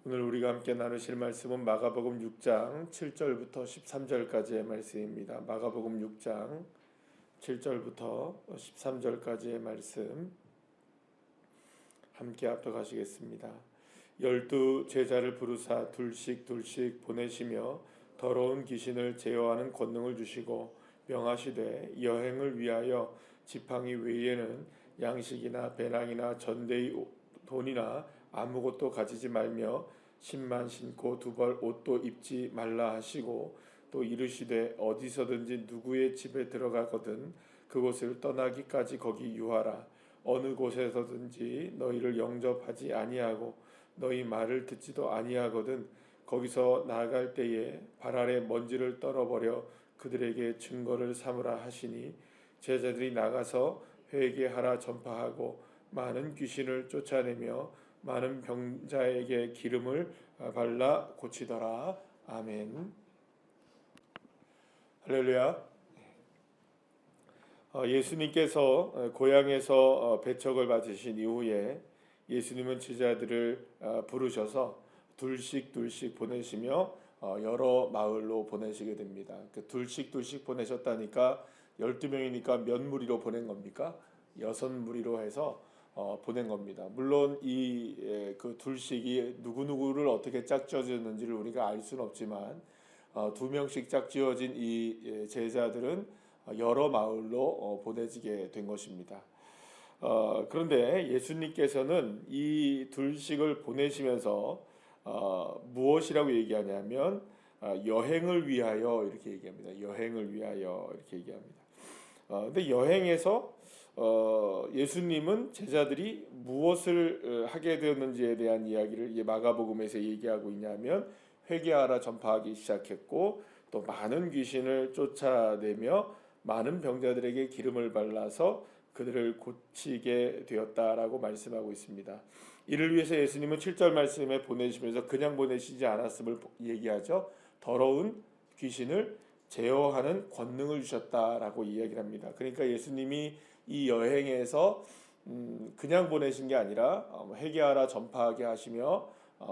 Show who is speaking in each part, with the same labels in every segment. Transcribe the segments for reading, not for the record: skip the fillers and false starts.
Speaker 1: 오늘 우리가 함께 나누실 말씀은 마가복음 6장 7절부터 13절까지의 말씀입니다. 마가복음 6장 7절부터 13절까지의 말씀 함께 합독하시겠습니다. 12 제자를 부르사 둘씩 보내시며 더러운 귀신을 제어하는 권능을 주시고 명하시되 여행을 위하여 지팡이 외에는 양식이나 배낭이나 전대의 돈이나 아무것도 가지지 말며 신만 신고 두 벌 옷도 입지 말라 하시고 또 이르시되 어디서든지 누구의 집에 들어가거든 그곳을 떠나기까지 거기 유하라. 어느 곳에서든지 너희를 영접하지 아니하고 너희 말을 듣지도 아니하거든 거기서 나아갈 때에 발 아래 먼지를 떨어버려 그들에게 증거를 삼으라 하시니 제자들이 나가서 회개하라 전파하고 많은 귀신을 쫓아내며 많은 병자에게 기름을 발라 고치더라. 아멘. 할렐루야. 예수님께서 고향에서 배척을 받으신 이후에 예수님은 제자들을 부르셔서 둘씩 보내시며 여러 마을로 보내시게 됩니다. 둘씩 보내셨다니까 12명이니까 몇 무리로 보낸 겁니까? 6무리로 해서 보낸 겁니다. 물론 그 둘씩이 누구누구를 어떻게 짝지어졌는지를 우리가 알 수는 없지만 2명씩 짝지어진 이 제자들은 여러 마을로 보내지게 된 것입니다. 그런데 예수님께서는 이 둘씩을 보내시면서 무엇이라고 얘기하냐면 여행을 위하여 이렇게 얘기합니다. 여행을 위하여 이렇게 얘기합니다. 근데 여행에서 예수님은 제자들이 무엇을 하게 되었는지에 대한 이야기를 마가복음에서 얘기하고 있냐면 회개하라 전파하기 시작했고 또 많은 귀신을 쫓아내며 많은 병자들에게 기름을 발라서 그들을 고치게 되었다라고 말씀하고 있습니다. 이를 위해서 예수님은 7절 말씀에 보내시면서 그냥 보내시지 않았음을 얘기하죠. 더러운 귀신을 제어하는 권능을 주셨다라고 이야기를 합니다. 그러니까 예수님이 이 여행에서 그냥 보내신 게 아니라 회개하라 전파하게 하시며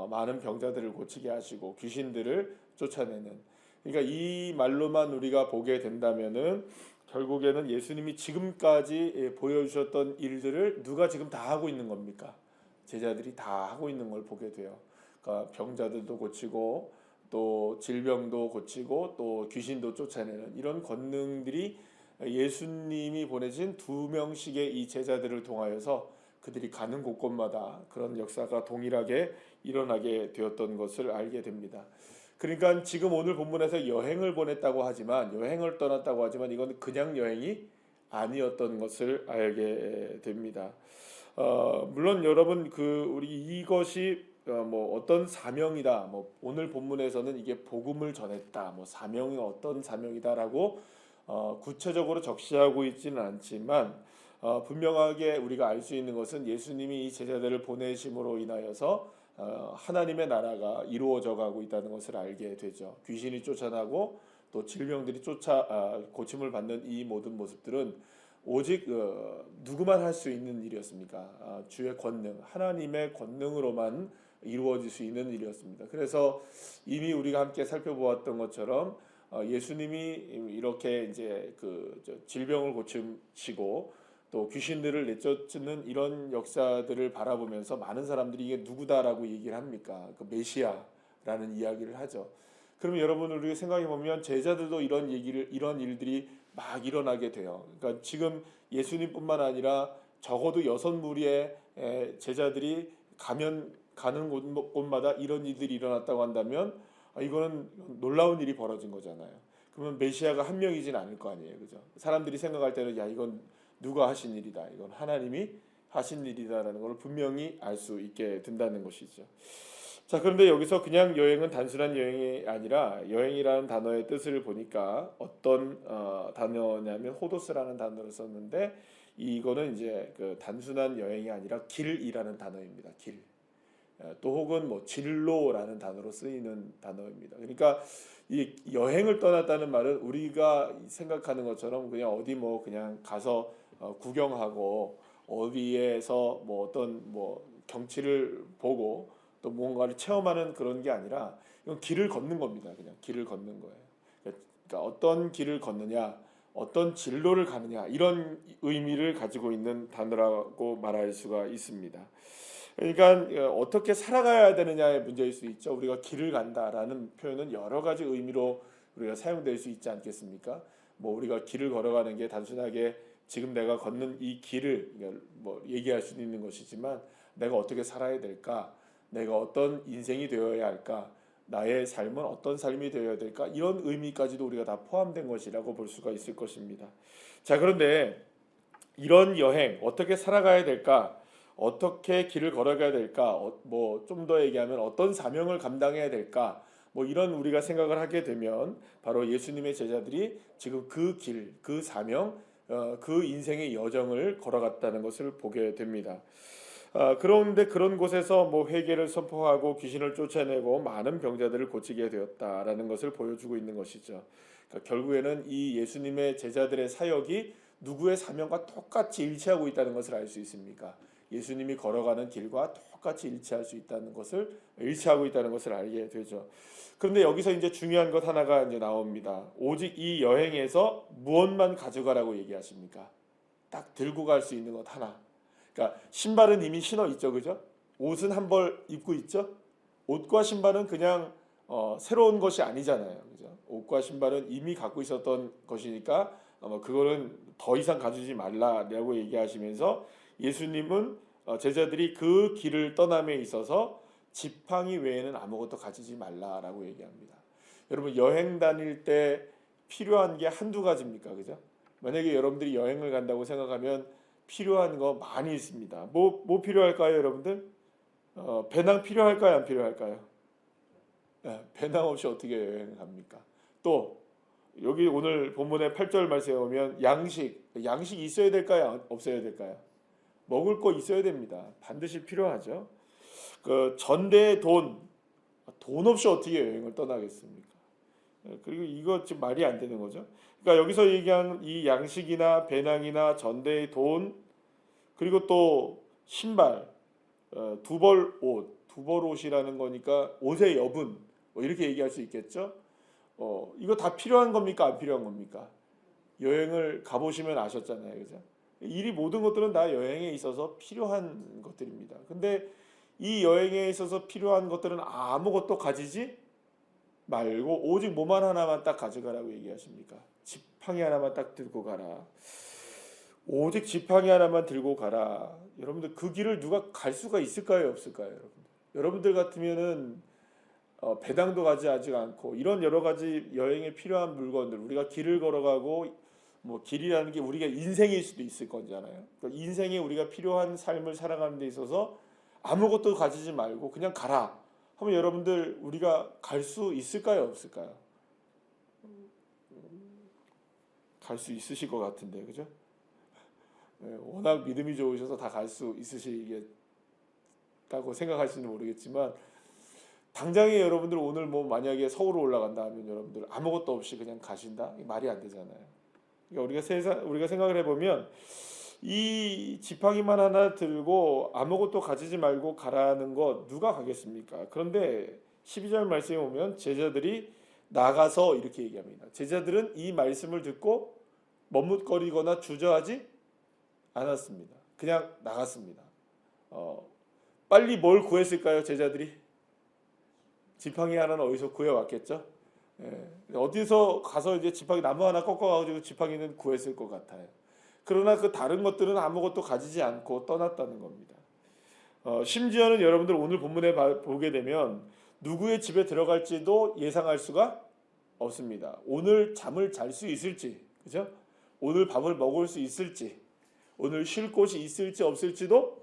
Speaker 1: 많은 병자들을 고치게 하시고 귀신들을 쫓아내는, 그러니까 이 말로만 우리가 보게 된다면은 결국에는 예수님이 지금까지 보여주셨던 일들을 누가 지금 다 하고 있는 겁니까? 제자들이 다 하고 있는 걸 보게 돼요. 그러니까 병자들도 고치고 또 질병도 고치고 또 귀신도 쫓아내는 이런 권능들이 예수님이 보내신 2명씩의 이 제자들을 통하여서 그들이 가는 곳곳마다 그런 역사가 동일하게 일어나게 되었던 것을 알게 됩니다. 그러니까 지금 오늘 본문에서 여행을 보냈다고 하지만, 여행을 떠났다고 하지만 이건 그냥 여행이 아니었던 것을 알게 됩니다. 물론 여러분 우리 이것이 뭐 어떤 사명이다, 뭐 오늘 본문에서는 이게 복음을 전했다, 뭐 사명이 어떤 사명이다라고 구체적으로 적시하고 있지는 않지만 분명하게 우리가 알 수 있는 것은 예수님이 이 제자들을 보내심으로 인하여서 하나님의 나라가 이루어져 가고 있다는 것을 알게 되죠. 귀신이 쫓아나고 또 질병들이 고침을 받는 이 모든 모습들은 오직 누구만 할 수 있는 일이었습니까? 주의 권능, 하나님의 권능으로만 이루어질 수 있는 일이었습니다. 그래서 이미 우리가 함께 살펴보았던 것처럼 예수님이 이렇게 이제 질병을 고치시고 또 귀신들을 내쫓는 이런 역사들을 바라보면서 많은 사람들이 이게 누구다라고 얘기를 합니까? 그 메시아라는 이야기를 하죠. 그러면 여러분 우리가 생각해 보면 제자들도 이런 일들이 막 일어나게 돼요. 그러니까 지금 예수님뿐만 아니라 적어도 6무리의 제자들이 가는 곳마다 이런 일들이 일어났다고 한다면 이거는 놀라운 일이 벌어진 거잖아요. 그러면 메시아가 한 명이진 않을 거 아니에요, 그죠? 사람들이 생각할 때는 야 이건 누가 하신 일이다, 이건 하나님이 하신 일이다라는 걸 분명히 알 수 있게 된다는 것이죠. 자, 그런데 여기서 그냥 여행은 단순한 여행이 아니라 여행이라는 단어의 뜻을 보니까 어떤 단어냐면 호도스라는 단어를 썼는데 이거는 이제 단순한 여행이 아니라 길이라는 단어입니다. 길. 또 혹은 뭐 진로라는 단어로 쓰이는 단어입니다. 그러니까 이 여행을 떠났다는 말은 우리가 생각하는 것처럼 그냥 어디 뭐 그냥 가서 구경하고 어디에서 뭐 어떤 뭐 경치를 보고 또 무언가를 체험하는 그런 게 아니라 이건 길을 걷는 겁니다. 그냥 길을 걷는 거예요. 그러니까 어떤 길을 걷느냐, 어떤 진로를 가느냐 이런 의미를 가지고 있는 단어라고 말할 수가 있습니다. 그러니까 어떻게 살아가야 되느냐의 문제일 수 있죠. 우리가 길을 간다라는 표현은 여러 가지 의미로 우리가 사용될 수 있지 않겠습니까? 뭐 우리가 길을 걸어가는 게 단순하게 지금 내가 걷는 이 길을 뭐 얘기할 수 있는 것이지만 내가 어떻게 살아야 될까? 내가 어떤 인생이 되어야 할까? 나의 삶은 어떤 삶이 되어야 될까? 이런 의미까지도 우리가 다 포함된 것이라고 볼 수가 있을 것입니다. 자, 그런데 이런 여행 어떻게 살아가야 될까? 어떻게 길을 걸어가야 될까? 뭐 좀 더 얘기하면 어떤 사명을 감당해야 될까? 뭐 이런 우리가 생각을 하게 되면 바로 예수님의 제자들이 지금 그 길, 그 사명, 그 인생의 여정을 걸어갔다는 것을 보게 됩니다. 그런데 그런 곳에서 뭐 회개를 선포하고 귀신을 쫓아내고 많은 병자들을 고치게 되었다라는 것을 보여주고 있는 것이죠. 그러니까 결국에는 이 예수님의 제자들의 사역이 누구의 사명과 똑같이 일치하고 있다는 것을 알 수 있습니까? 예수님이 걸어가는 길과 똑같이 일치하고 있다는 것을 알게 되죠. 그런데 여기서 이제 중요한 것 하나가 이제 나옵니다. 오직 이 여행에서 무엇만 가져가라고 얘기하십니까? 딱 들고 갈 수 있는 것 하나. 그러니까 신발은 이미 신어 있죠, 그죠? 옷은 한 벌 입고 있죠. 옷과 신발은 그냥 새로운 것이 아니잖아요, 그죠? 옷과 신발은 이미 갖고 있었던 것이니까 그거는 더 이상 가지지 말라라고 얘기하시면서 예수님은 제자들이 그 길을 떠남에 있어서 지팡이 외에는 아무것도 가지지 말라라고 얘기합니다. 여러분 여행 다닐 때 필요한 게 한두 가지입니까, 그죠? 만약에 여러분들이 여행을 간다고 생각하면 필요한 거 많이 있습니다. 뭐 필요할까요, 여러분들? 배낭 필요할까요, 안 필요할까요? 네, 배낭 없이 어떻게 여행을 갑니까? 또 여기 오늘 본문의 8절 말씀에 보면 양식 있어야 될까요, 없어야 될까요? 먹을 거 있어야 됩니다. 반드시 필요하죠. 그 전대의 돈 없이 어떻게 여행을 떠나겠습니까? 그리고 이거 지금 말이 안 되는 거죠. 그러니까 여기서 얘기한 이 양식이나 배낭이나 전대의 돈 그리고 또 신발, 두 벌 옷이라는 거니까 옷의 여분 뭐 이렇게 얘기할 수 있겠죠. 이거 다 필요한 겁니까, 안 필요한 겁니까? 여행을 가보시면 아셨잖아요, 그죠? 이 모든 것들은 다 여행에 있어서 필요한 것들입니다. 근데 이 여행에 있어서 필요한 것들은 아무것도 가지지 말고 오직 뭐만 하나만 딱 가져가라고 얘기하십니까? 지팡이 하나만 딱 들고 가라. 오직 지팡이 하나만 들고 가라. 여러분들 그 길을 누가 갈 수가 있을까요, 없을까요, 여러분들 같으면은 배당도 가지지 않고 이런 여러 가지 여행에 필요한 물건들 우리가 길을 걸어가고 뭐 길이라는 게 우리가 인생일 수도 있을 거잖아요. 그러니까 인생에 우리가 필요한 삶을 살아가는 데 있어서 아무것도 가지지 말고 그냥 가라 하면 여러분들 우리가 갈 수 있을까요, 없을까요? 갈 수 있으실 것 같은데, 그죠? 워낙 믿음이 좋으셔서 다 갈 수 있으시겠다고 생각하시는지 모르겠지만 당장에 여러분들 오늘 뭐 만약에 서울로 올라간다 하면 여러분들 아무것도 없이 그냥 가신다? 말이 안 되잖아요. 그러니까 우리가 생각을 해보면 이 지팡이만 하나 들고 아무것도 가지지 말고 가라는 거 누가 가겠습니까? 그런데 12절 말씀에 보면 제자들이 나가서 이렇게 얘기합니다. 제자들은 이 말씀을 듣고 머뭇거리거나 주저하지 않았습니다. 그냥 나갔습니다. 빨리 뭘 구했을까요, 제자들이? 지팡이 하나는 어디서 구해왔겠죠? 어디서 가서 이제 지팡이 나무 하나 꺾어가지고 지팡이는 구했을 것 같아요. 그러나 그 다른 것들은 아무것도 가지지 않고 떠났다는 겁니다. 심지어는 여러분들 오늘 본문에 보게 되면 누구의 집에 들어갈지도 예상할 수가 없습니다. 오늘 잠을 잘 수 있을지, 그죠? 오늘 밥을 먹을 수 있을지, 오늘 쉴 곳이 있을지 없을지도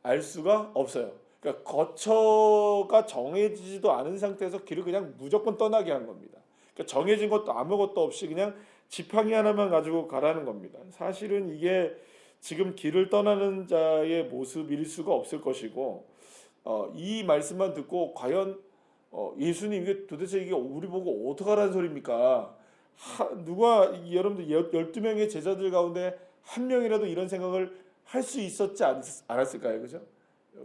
Speaker 1: 알 수가 없어요. 그러니까 거처가 정해지지도 않은 상태에서 길을 그냥 무조건 떠나게 한 겁니다. 그러니까 정해진 것도 아무것도 없이 그냥 지팡이 하나만 가지고 가라는 겁니다. 사실은 이게 지금 길을 떠나는 자의 모습일 수가 없을 것이고 이 말씀만 듣고 과연 예수님 이게 도대체 이게 우리 보고 어떡하라는 소리입니까? 누가 여러분들 12명의 제자들 가운데 한 명이라도 이런 생각을 할 수 있었지 않았을까요? 그죠?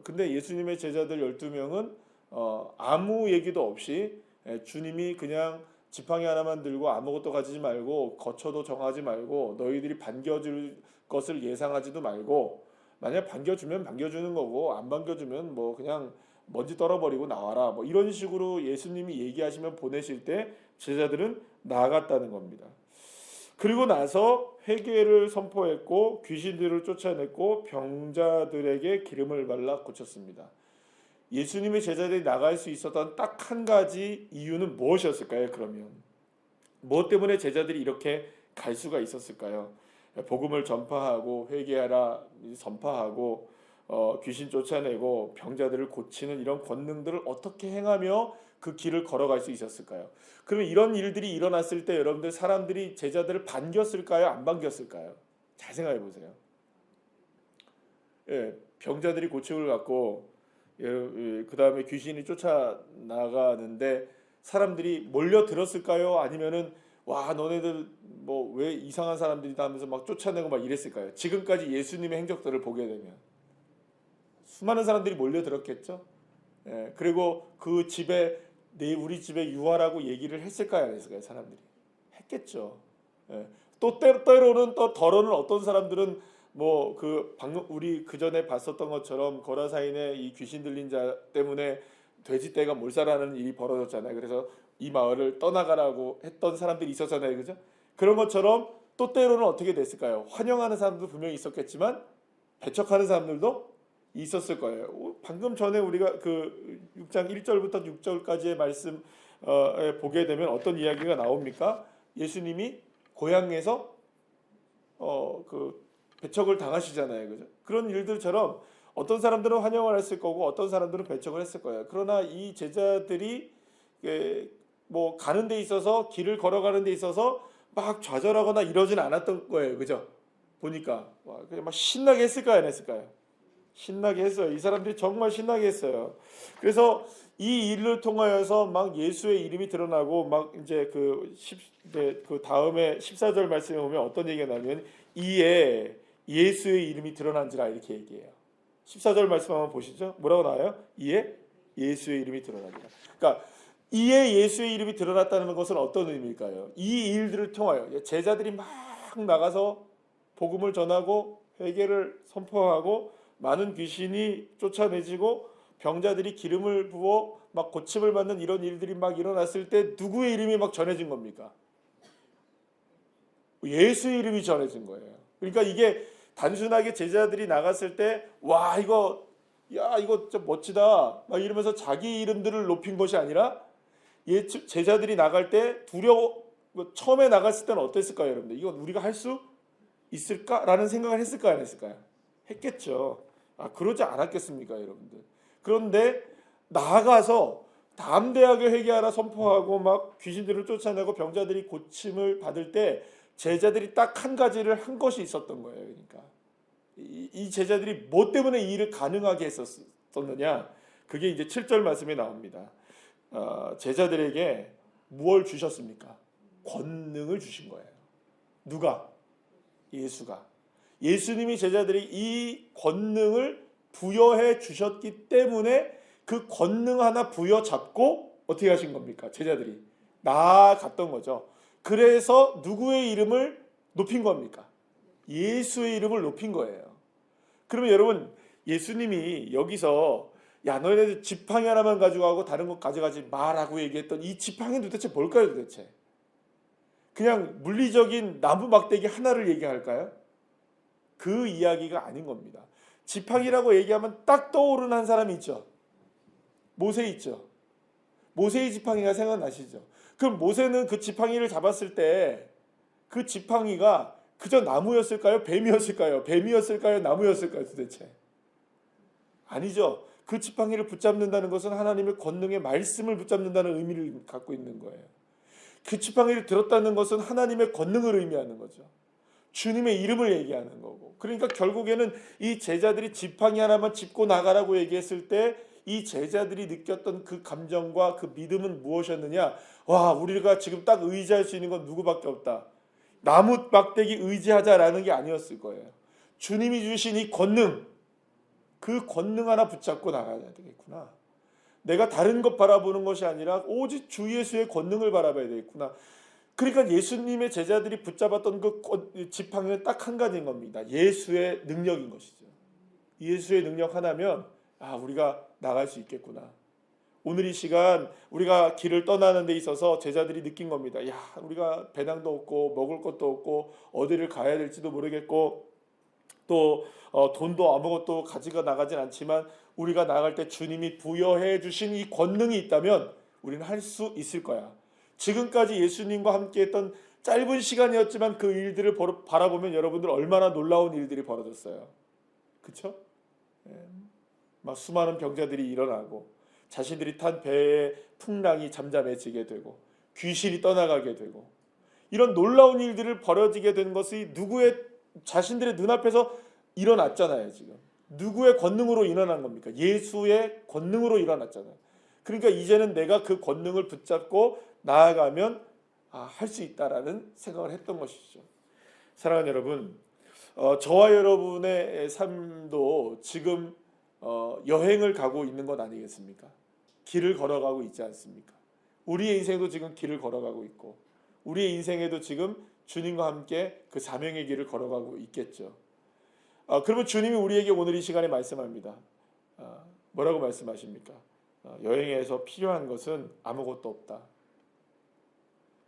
Speaker 1: 근데 예수님의 제자들 12명은 아무 얘기도 없이 주님이 그냥 지팡이 하나만 들고 아무것도 가지지 말고 거처도 정하지 말고 너희들이 반겨줄 것을 예상하지도 말고 만약 반겨주면 반겨주는 거고 안 반겨주면 뭐 그냥 먼지 떨어버리고 나와라 뭐 이런 식으로 예수님이 얘기하시면 보내실 때 제자들은 나아갔다는 겁니다. 그리고 나서 회개를 선포했고 귀신들을 쫓아냈고 병자들에게 기름을 발라 고쳤습니다. 예수님의 제자들이 나갈 수 있었던 딱 한 가지 이유는 무엇이었을까요? 그러면 무엇 때문에 제자들이 이렇게 갈 수가 있었을까요? 복음을 전파하고 회개하라 선파하고 귀신 쫓아내고 병자들을 고치는 이런 권능들을 어떻게 행하며 그 길을 걸어갈 수 있었을까요? 그러면 이런 일들이 일어났을 때 여러분들 사람들이 제자들을 반겼을까요? 안 반겼을까요? 잘 생각해 보세요. 예, 병자들이 고침을 받고 그 다음에 귀신이 쫓아나가는데 사람들이 몰려들었을까요? 아니면은 와 너네들 뭐 왜 이상한 사람들이다 하면서 막 쫓아내고 막 이랬을까요? 지금까지 예수님의 행적들을 보게 되면 수많은 사람들이 몰려들었겠죠. 예, 그리고 그 집에 우리 집에 유하라고 얘기를 했을까요? 안 했을까요? 사람들이 했겠죠. 예, 또 때로는 또 덜어는 어떤 사람들은 뭐 그 방금 우리 그 전에 봤었던 것처럼 거라사인의 이 귀신 들린 자 때문에 돼지떼가 몰살하는 일이 벌어졌잖아요. 그래서 이 마을을 떠나가라고 했던 사람들이 있었잖아요, 그죠? 그런 것처럼 또 때로는 어떻게 됐을까요? 환영하는 사람도 분명히 있었겠지만 배척하는 사람들도 있었을 거예요. 방금 전에 우리가 그 6장 1절부터 6절까지의 말씀 보게 되면 어떤 이야기가 나옵니까? 예수님이 고향에서 그 배척을 당하시잖아요, 그죠? 그런 일들처럼 어떤 사람들은 환영을 했을 거고 어떤 사람들은 배척을 했을 거예요. 그러나 이 제자들이 뭐 가는 데 있어서 길을 걸어가는 데 있어서 막 좌절하거나 이러진 않았던 거예요, 그죠? 보니까 그냥 막 신나게 했을까요, 안 했을까요? 신나게 했어요. 이 사람들이 정말 신나게 했어요. 그래서 이 일을 통하여서 막 예수의 이름이 드러나고 막 이제 그 다음에 14절 말씀에 보면 어떤 얘기가 나오면 이에 예수의 이름이 드러난지라 이렇게 얘기해요. 14절 말씀 한번 보시죠. 뭐라고 나와요? 이에 예수의 이름이 드러난지라. 그러니까 이에 예수의 이름이 드러났다는 것은 어떤 의미일까요? 이 일들을 통하여 제자들이 막 나가서 복음을 전하고 회개를 선포하고 많은 귀신이 쫓아내지고 병자들이 기름을 부어 막 고침을 받는 이런 일들이 막 일어났을 때 누구의 이름이 막 전해진 겁니까? 예수의 이름이 전해진 거예요. 그러니까 이게 단순하게 제자들이 나갔을 때 와 이거 진짜 멋지다 막 이러면서 자기 이름들을 높인 것이 아니라 제자들이 나갈 때 처음에 나갔을 때는 어땠을까요, 여러분들? 이건 우리가 할 수 있을까라는 생각을 했을까요, 안 했을까요? 했겠죠. 그러지 않았겠습니까, 여러분들? 그런데 나아가서 담대하게 회개하라 선포하고 막 귀신들을 쫓아내고 병자들이 고침을 받을 때 제자들이 딱 한 가지를 한 것이 있었던 거예요. 그러니까 이 제자들이 뭐 때문에 이 일을 가능하게 했었느냐? 그게 이제 7절 말씀에 나옵니다. 제자들에게 무엇을 주셨습니까? 권능을 주신 거예요. 누가? 예수가. 예수님이 제자들이 이 권능을 부여해 주셨기 때문에 그 권능 하나 부여잡고 어떻게 하신 겁니까? 제자들이 나아갔던 거죠. 그래서 누구의 이름을 높인 겁니까? 예수의 이름을 높인 거예요. 그러면 여러분 예수님이 여기서 야 너희들 지팡이 하나만 가지고 가고 다른 거 가져가지 마라고 얘기했던 이 지팡이는 도대체 뭘까요, 도대체? 그냥 물리적인 나무 막대기 하나를 얘기할까요? 그 이야기가 아닌 겁니다. 지팡이라고 얘기하면 딱 떠오르는 한 사람이 있죠. 모세 있죠. 모세의 지팡이가 생각나시죠. 그럼 모세는 그 지팡이를 잡았을 때 그 지팡이가 그저 나무였을까요? 뱀이었을까요? 뱀이었을까요? 나무였을까요? 도대체 아니죠. 그 지팡이를 붙잡는다는 것은 하나님의 권능의 말씀을 붙잡는다는 의미를 갖고 있는 거예요. 그 지팡이를 들었다는 것은 하나님의 권능을 의미하는 거죠. 주님의 이름을 얘기하는 거고. 그러니까 결국에는 이 제자들이 지팡이 하나만 짚고 나가라고 얘기했을 때 이 제자들이 느꼈던 그 감정과 그 믿음은 무엇이었느냐? 와, 우리가 지금 딱 의지할 수 있는 건 누구밖에 없다. 나무 막대기 의지하자라는 게 아니었을 거예요. 주님이 주신 이 권능, 그 그 권능 하나 붙잡고 나가야 되겠구나. 내가 다른 것 바라보는 것이 아니라 오직 주 예수의 권능을 바라봐야 되겠구나. 그러니까 예수님의 제자들이 붙잡았던 그 지팡이는 딱 한 가지인 겁니다. 예수의 능력인 것이죠. 예수의 능력 하나면 우리가 나갈 수 있겠구나. 오늘 이 시간 우리가 길을 떠나는 데 있어서 제자들이 느낀 겁니다. 우리가 배낭도 없고 먹을 것도 없고 어디를 가야 될지도 모르겠고 또 돈도 아무것도 가지고 나가진 않지만 우리가 나갈 때 주님이 부여해 주신 이 권능이 있다면 우리는 할 수 있을 거야. 지금까지 예수님과 함께 했던 짧은 시간이었지만 그 일들을 바라보면 여러분들 얼마나 놀라운 일들이 벌어졌어요. 그렇죠? 막 수많은 병자들이 일어나고 자신들이 탄 배의 풍랑이 잠잠해지게 되고 귀신이 떠나가게 되고 이런 놀라운 일들을 벌어지게 된 것이 누구의 자신들의 눈앞에서 일어났잖아요. 지금 누구의 권능으로 일어난 겁니까? 예수의 권능으로 일어났잖아요. 그러니까 이제는 내가 그 권능을 붙잡고 나아가면 할 수 있다라는 생각을 했던 것이죠. 사랑하는 여러분, 저와 여러분의 삶도 지금 여행을 가고 있는 것 아니겠습니까? 길을 걸어가고 있지 않습니까? 우리의 인생도 지금 길을 걸어가고 있고 우리의 인생에도 지금 주님과 함께 그 사명의 길을 걸어가고 있겠죠. 그러면 주님이 우리에게 오늘 이 시간에 말씀합니다. 뭐라고 말씀하십니까? 여행에서 필요한 것은 아무것도 없다.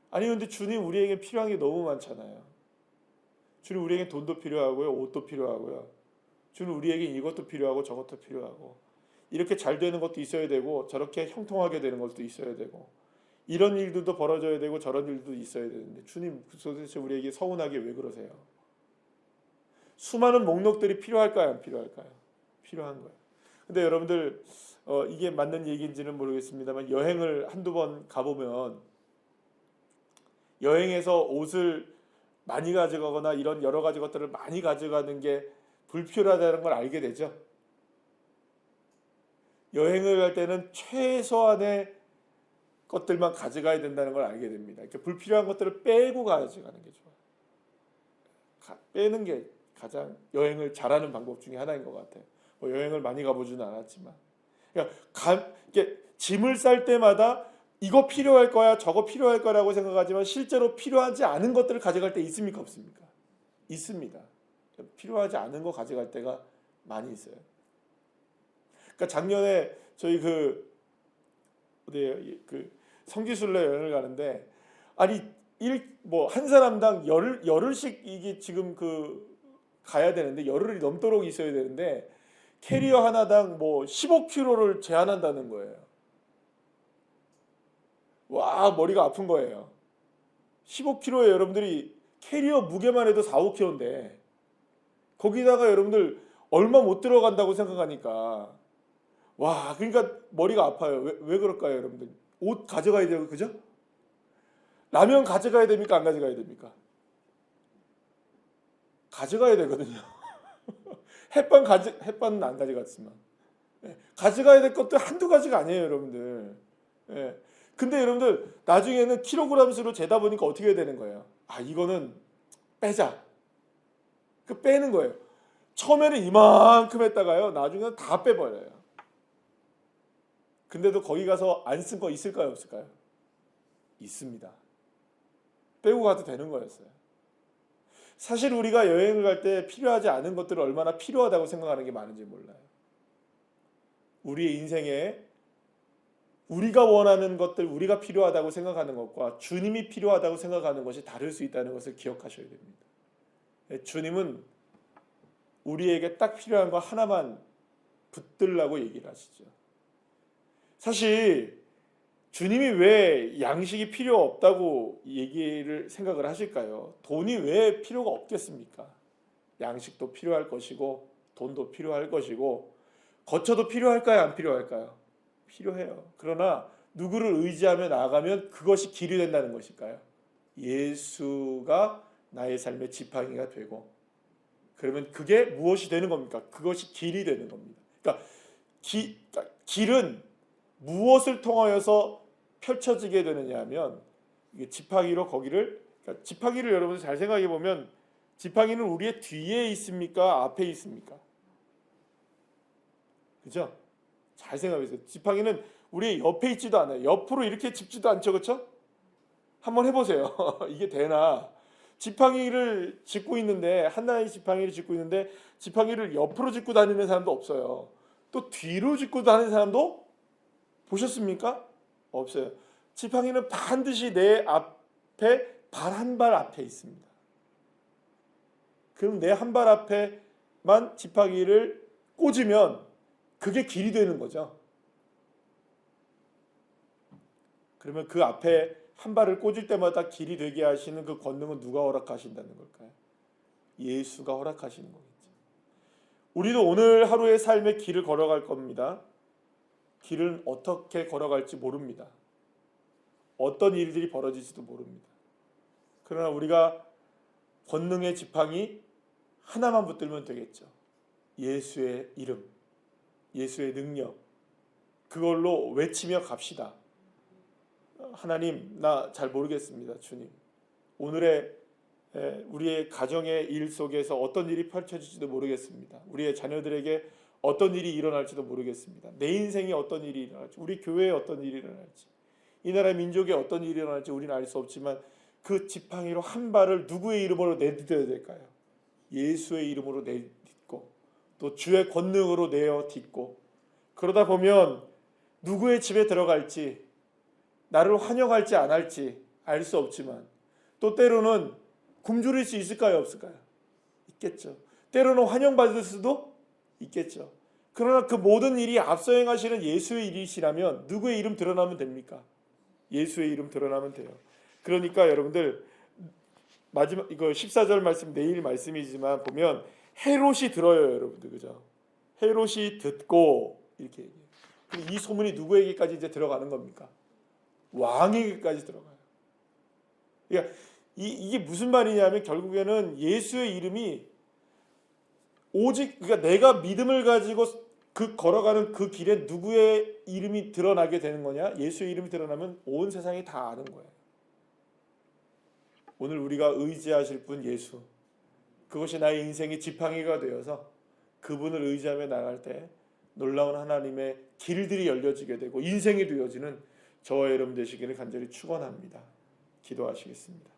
Speaker 1: 아니 근데 주님 우리에게 필요한 게 너무 많잖아요. 주님 우리에게 돈도 필요하고요, 옷도 필요하고요. 주님 우리에게 이것도 필요하고 저것도 필요하고 이렇게 잘 되는 것도 있어야 되고 저렇게 형통하게 되는 것도 있어야 되고 이런 일들도 벌어져야 되고 저런 일도 있어야 되는데 주님 도대체 우리에게 서운하게 왜 그러세요? 수많은 목록들이 필요할까요? 안 필요할까요? 필요한 거예요. 근데 여러분들 이게 맞는 얘기인지는 모르겠습니다만 여행을 한두 번 가보면 여행에서 옷을 많이 가져가거나 이런 여러 가지 것들을 많이 가져가는 게 불필요하다는 걸 알게 되죠. 여행을 갈 때는 최소한의 것들만 가져가야 된다는 걸 알게 됩니다. 그러니까 불필요한 것들을 빼고 가져가는 게 좋아요. 빼는 게 가장 여행을 잘하는 방법 중에 하나인 것 같아요. 여행을 많이 가보지는 않았지만 그러니까 이렇게 짐을 쌀 때마다 이거 필요할 거야 저거 필요할 거라고 생각하지만 실제로 필요하지 않은 것들을 가져갈 때 있습니까 없습니까? 있습니다. 필요하지 않은 거 가져갈 때가 많이 있어요. 그러니까 작년에 저희 그 성지순례 여행을 가는데 아니 한 사람당 열흘씩 이게 지금 가야 되는데 열흘이 넘도록 있어야 되는데 캐리어 하나당 15kg를 제한한다는 거예요. 와 머리가 아픈 거예요. 15kg에 여러분들이 캐리어 무게만 해도 4, 5kg인데 거기다가 여러분들 얼마 못 들어간다고 생각하니까 와 그러니까 머리가 아파요. 왜 그럴까요 여러분들? 옷 가져가야 되고 그죠? 라면 가져가야 됩니까 안 가져가야 됩니까? 가져가야 되거든요. 햇반은 안 가져갔지만 가져가야 될 것도 한두 가지가 아니에요 여러분들. 근데 여러분들 나중에는 킬로그램수로 재다 보니까 어떻게 되는 거예요? 이거는 빼자. 빼는 거예요. 처음에는 이만큼 했다가요 나중에는 다 빼버려요. 근데도 거기 가서 안 쓴 거 있을까요 없을까요? 있습니다. 빼고 가도 되는 거였어요. 사실 우리가 여행을 갈 때 필요하지 않은 것들을 얼마나 필요하다고 생각하는 게 많은지 몰라요. 우리의 인생에 우리가 원하는 것들, 우리가 필요하다고 생각하는 것과 주님이 필요하다고 생각하는 것이 다를 수 있다는 것을 기억하셔야 됩니다. 주님은 우리에게 딱 필요한 거 하나만 붙들라고 얘기를 하시죠. 사실 주님이 왜 양식이 필요 없다고 생각을 하실까요? 돈이 왜 필요가 없겠습니까? 양식도 필요할 것이고 돈도 필요할 것이고 거처도 필요할까요? 안 필요할까요? 필요해요. 그러나 누구를 의지하며 나아가면 그것이 길이 된다는 것일까요? 예수가 나의 삶의 지팡이가 되고 그러면 그게 무엇이 되는 겁니까? 그것이 길이 되는 겁니다. 그러니까 길은 무엇을 통하여서 펼쳐지게 되느냐 하면 이게 지팡이로 그러니까 지팡이를 여러분들 잘 생각해 보면 지팡이는 우리의 뒤에 있습니까? 앞에 있습니까? 그죠? 잘 생각해보세요. 지팡이는 우리 옆에 있지도 않아요. 옆으로 이렇게 짚지도 않죠, 그렇죠? 한번 해보세요. 이게 되나? 지팡이를 짚고 있는데, 하나의 지팡이를 짚고 있는데 지팡이를 옆으로 짚고 다니는 사람도 없어요. 또 뒤로 짚고 다니는 사람도 보셨습니까? 없어요. 지팡이는 반드시 내 앞에 발 한 발 앞에 있습니다. 그럼 내 한 발 앞에만 지팡이를 꽂으면 그게 길이 되는 거죠. 그러면 그 앞에 한 발을 꽂을 때마다 길이 되게 하시는 그 권능은 누가 허락하신다는 걸까요? 예수가 허락하시는 거겠죠. 우리도 오늘 하루의 삶의 길을 걸어갈 겁니다. 길은 어떻게 걸어갈지 모릅니다. 어떤 일들이 벌어질지도 모릅니다. 그러나 우리가 권능의 지팡이 하나만 붙들면 되겠죠. 예수의 이름, 예수의 능력, 그걸로 외치며 갑시다. 하나님, 나 잘 모르겠습니다. 주님, 오늘의 우리의 가정의 일 속에서 어떤 일이 펼쳐질지도 모르겠습니다. 우리의 자녀들에게 어떤 일이 일어날지도 모르겠습니다. 내 인생에 어떤 일이 일어날지, 우리 교회에 어떤 일이 일어날지, 이 나라 민족에 어떤 일이 일어날지 우리는 알 수 없지만 그 지팡이로 한 발을 누구의 이름으로 내딛어야 될까요? 예수의 이름으로 내딛고 또 주의 권능으로 내어 딛고, 그러다 보면 누구의 집에 들어갈지, 나를 환영할지 안 할지 알 수 없지만 또 때로는 굶주릴 수 있을까요? 없을까요? 있겠죠. 때로는 환영받을 수도 있겠죠. 그러나 그 모든 일이 앞서 행하시는 예수의 일이시라면 누구의 이름 드러나면 됩니까? 예수의 이름 드러나면 돼요. 그러니까 여러분들, 마지막 이거 14절 말씀 내일 말씀이지만 보면 헤롯이 들어요, 여러분들. 그죠? 헤롯이 듣고 이렇게 얘기해요. 그럼 이 소문이 누구에게까지 이제 들어가는 겁니까? 왕에게까지 들어가요. 그러니까 이게 무슨 말이냐면 결국에는 예수의 이름이 오직, 그러니까 내가 믿음을 가지고 그 걸어가는 그 길에 누구의 이름이 드러나게 되는 거냐? 예수의 이름이 드러나면 온 세상이 다 아는 거예요. 오늘 우리가 의지하실 분 예수, 그것이 나의 인생의 지팡이가 되어서 그분을 의지하며 나갈 때 놀라운 하나님의 길들이 열려지게 되고 인생이 되어지는 저와 여러분 되시기를 간절히 축원합니다. 기도하시겠습니다.